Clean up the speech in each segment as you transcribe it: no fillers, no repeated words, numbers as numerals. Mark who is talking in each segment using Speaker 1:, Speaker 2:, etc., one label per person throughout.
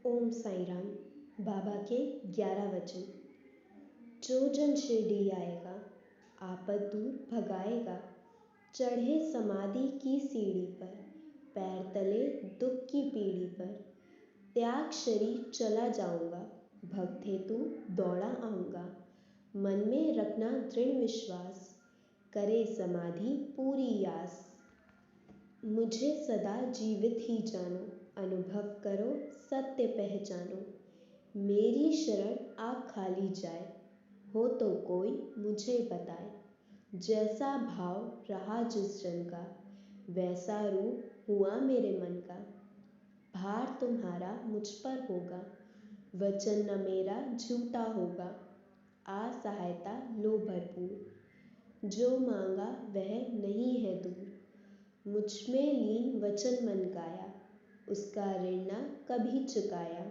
Speaker 1: ओम साई राम। बाबा के 11 वचन। जो जन शिरडी आएगा, आपद दूर भगाएगा। चढ़े समाधि की सीढ़ी पर, पैर तले दुख की पीढ़ी पर। त्याग शरीर चला जाऊंगा, भक्त हेतु दौड़ा आऊंगा। मन में रखना दृढ़ विश्वास, करे समाधि पूरी आस। मुझे सदा जीवित ही जानो, अनुभव करो सत्य पहचानो। मेरी शरण आग खाली जाए, हो तो कोई मुझे बताए। जैसा भाव रहा जिस जन का, वैसा रूप हुआ मेरे मन का। भार तुम्हारा मुझ पर होगा, वचन न मेरा झूठा होगा। आ सहायता लो भरपूर, जो मांगा वह नहीं है दूर। मुझ में लीन वचन मन काया, उसका ऋण न कभी चुकाया।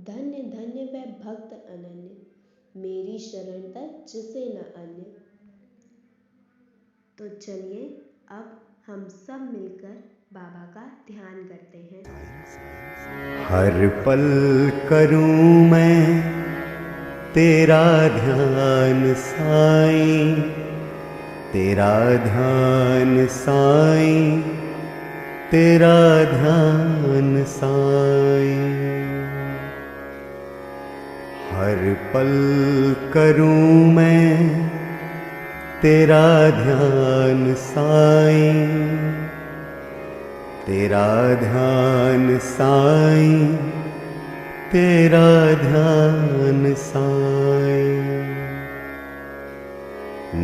Speaker 1: धन्य धन्य वह भक्त अनन्य, मेरी शरण तक जिसे न अन्य। तो चलिए अब हम सब मिलकर बाबा का ध्यान करते हैं।
Speaker 2: हर पल करूं मैं तेरा ध्यान साईं, तेरा ध्यान साईं, तेरा ध्यान साईं। हर पल करूं मैं तेरा ध्यान साईं, तेरा ध्यान साईं, तेरा ध्यान साईं।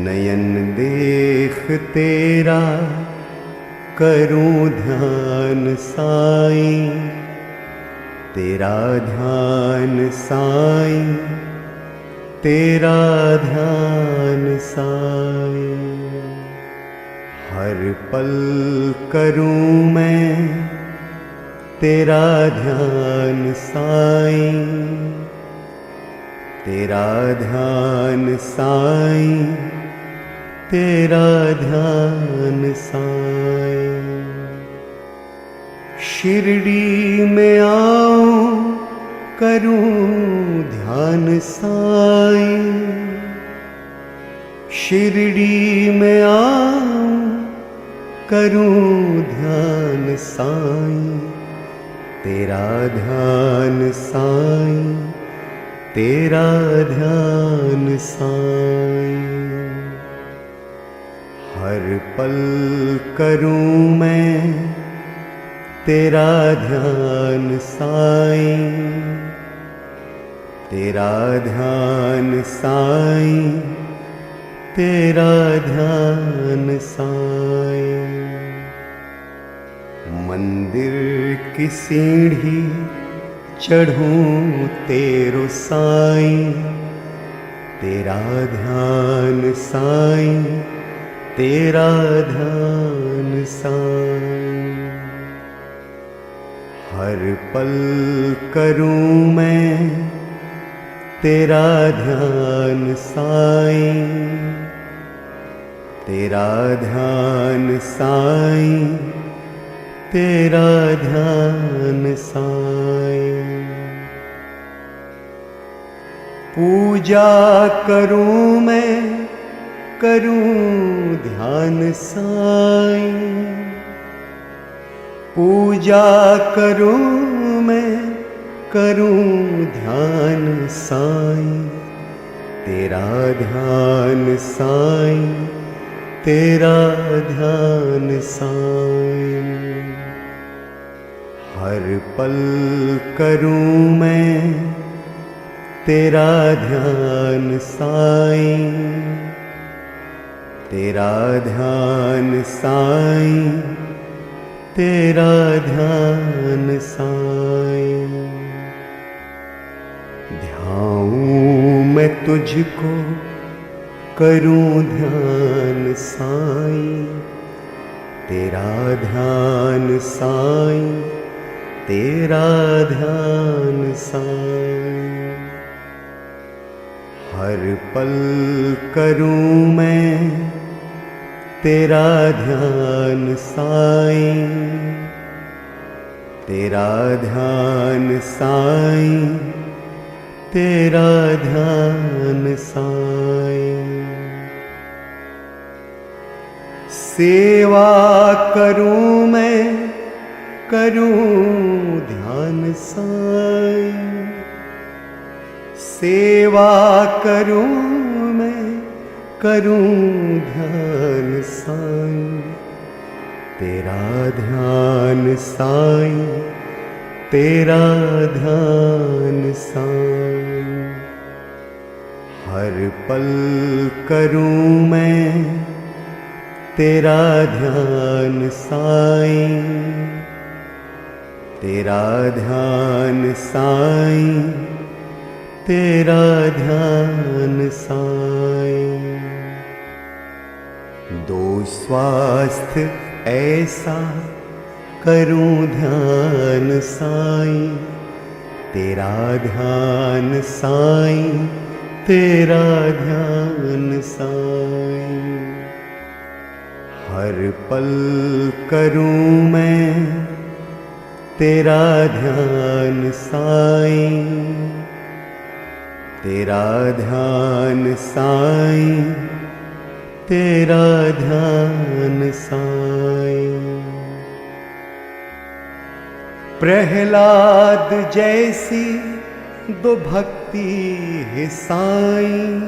Speaker 2: नयन देख तेरा करूं ध्यान साईं, तेरा ध्यान साईं, तेरा ध्यान साईं। हर पल करूं मैं तेरा ध्यान साईं, तेरा ध्यान साईं, तेरा ध्यान साईं। शिरडी में आऊं करूं ध्यान साईं, शिरडी में आऊं करूं ध्यान साईं, तेरा ध्यान साईं, तेरा ध्यान साईं। हर पल करूं मैं तेरा ध्यान साईं, तेरा ध्यान साईं, तेरा ध्यान साईं। मंदिर की सीढ़ी चढ़ूं तेरो साईं, तेरा ध्यान साईं, तेरा ध्यान साईं। हर पल करूं मैं तेरा ध्यान साईं, तेरा ध्यान साईं, तेरा ध्यान साईं। पूजा करूं मैं करूं ध्यान साईं, पूजा करूं मैं करूं ध्यान साईं, तेरा ध्यान साईं, तेरा ध्यान साईं। हर पल करूं मैं तेरा ध्यान साईं, तेरा ध्यान साईं, तेरा ध्यान साईं। ध्याऊं मैं तुझको करूं ध्यान साईं, तेरा ध्यान साईं, तेरा ध्यान साईं। हर पल करूं मैं तेरा ध्यान साईं, तेरा ध्यान साईं, तेरा ध्यान साईं। सेवा करूं मैं, करूं ध्यान साईं। सेवा करूं मैं, करूं ध्यान साईं। तेरा ध्यान साईं, तेरा ध्यान साईं। हर पल करूं मैं तेरा ध्यान साईं, तेरा ध्यान साईं, तेरा ध्यान साईं। दो स्वास्थ्य ऐसा करूं ध्यान साईं, तेरा ध्यान साईं, तेरा ध्यान साईं। हर पल करूं मैं तेरा ध्यान साईं, तेरा ध्यान साईं, तेरा ध्यान साईं। प्रहलाद जैसी दो भक्ति है साईं,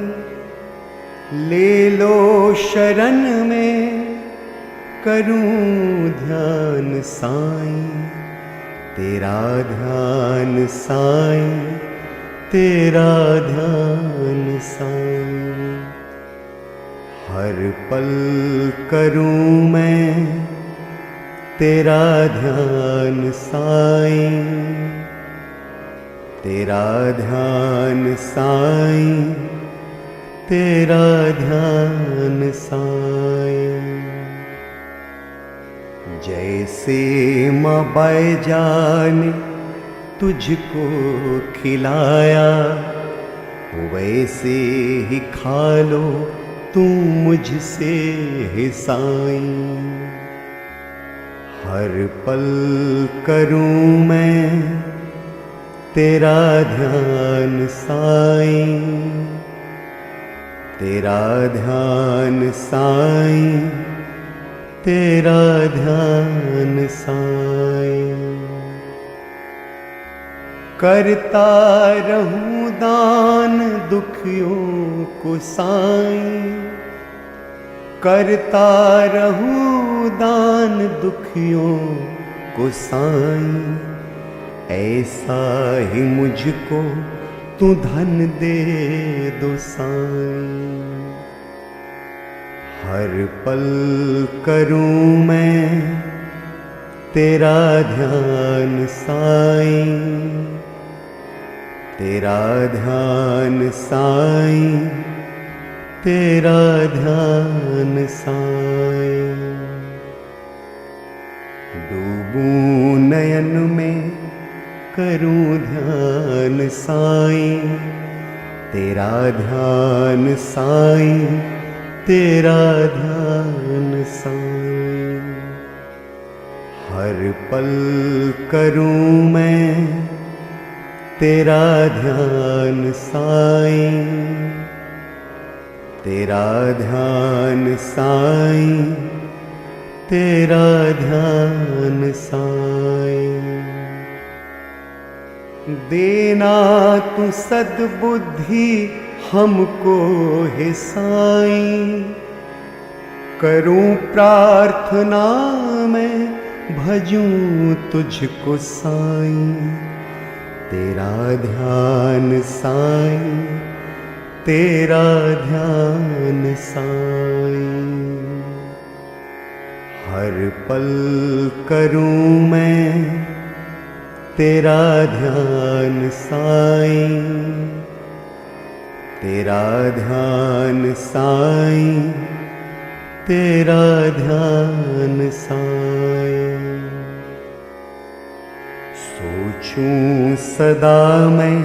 Speaker 2: ले लो शरण में करूं ध्यान साईं, तेरा ध्यान साईं, तेरा ध्यान साईं। हर पल करूं मैं तेरा ध्यान साईं, तेरा ध्यान साईं, तेरा ध्यान साईं। जैसे माँ बैजान तुझको खिलाया, वैसे ही खा लो तू मुझसे है साईं। हर पल करूं मैं तेरा ध्यान साईं, तेरा ध्यान साईं, तेरा ध्यान साईं। करता रहूं दान दुखियों को साईं, करता रहूं दान दुखियों को साईं। ऐसा ही मुझको तू धन दे दो साईं। हर पल करूं मैं तेरा ध्यान साईं, तेरा ध्यान साईं, तेरा ध्यान साईं। डूबूं नयन में करूं ध्यान साईं, तेरा ध्यान साईं, तेरा ध्यान साईं। हर पल करूं मैं तेरा ध्यान साईं, तेरा ध्यान साईं, तेरा ध्यान साईं। देना तू सद्बुद्धि हमको है साईं, करूं प्रार्थना मैं भजूं तुझको साईं। तेरा ध्यान साईं, तेरा ध्यान साईं। हर पल करूं मैं तेरा ध्यान साईं, तेरा ध्यान साईं, तेरा ध्यान साईं। सोचूं सदा मैं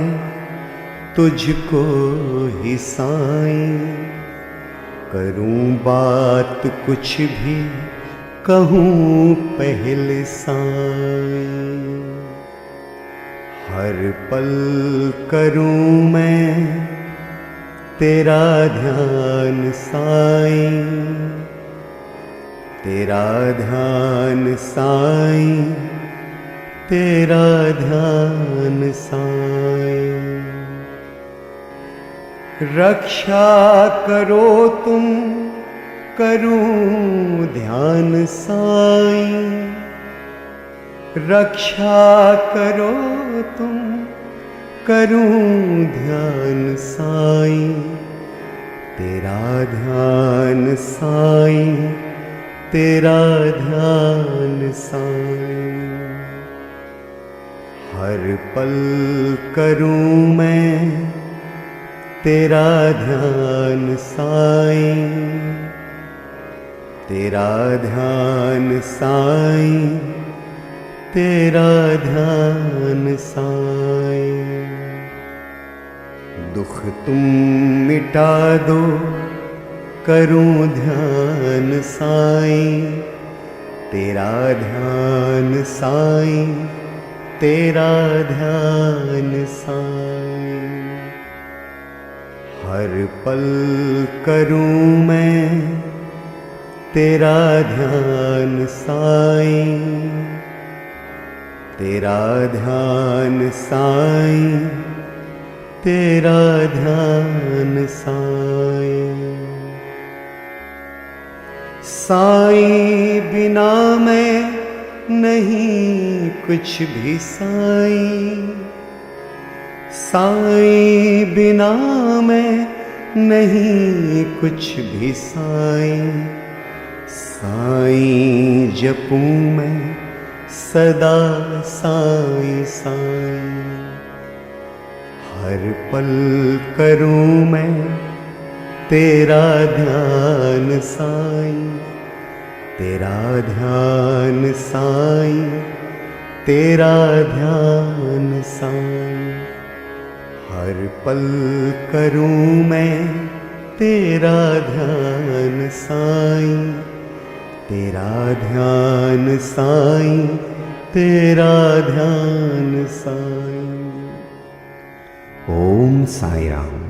Speaker 2: तुझको ही साईं, करूं बात कुछ भी कहूँ पहले साईं। हर पल करूँ मैं तेरा ध्यान साईं, तेरा ध्यान साईं, तेरा ध्यान साईं। रक्षा करो तुम करूं ध्यान साईं, रक्षा करो तुम करूं ध्यान साईं, तेरा ध्यान साईं, तेरा ध्यान साईं। हर पल करूं मैं तेरा ध्यान साईं, तेरा ध्यान साईं, तेरा ध्यान साईं। दुख तुम मिटा दो करूं ध्यान साईं, तेरा ध्यान साईं, तेरा ध्यान साईं। हर पल करूं मैं तेरा ध्यान साईं, तेरा ध्यान साईं, तेरा ध्यान साईं। साईं बिना मैं नहीं कुछ भी साईं, साईं बिना मैं नहीं कुछ भी साईं। साईं जपूं मैं सदा साईं साईं। हर पल करूं मैं तेरा ध्यान साईं, तेरा ध्यान साईं, तेरा ध्यान साईं। हर पल करूं मैं तेरा ध्यान साईं, तेरा ध्यान साईं, तेरा ध्यान साईं। ओम साईं राम।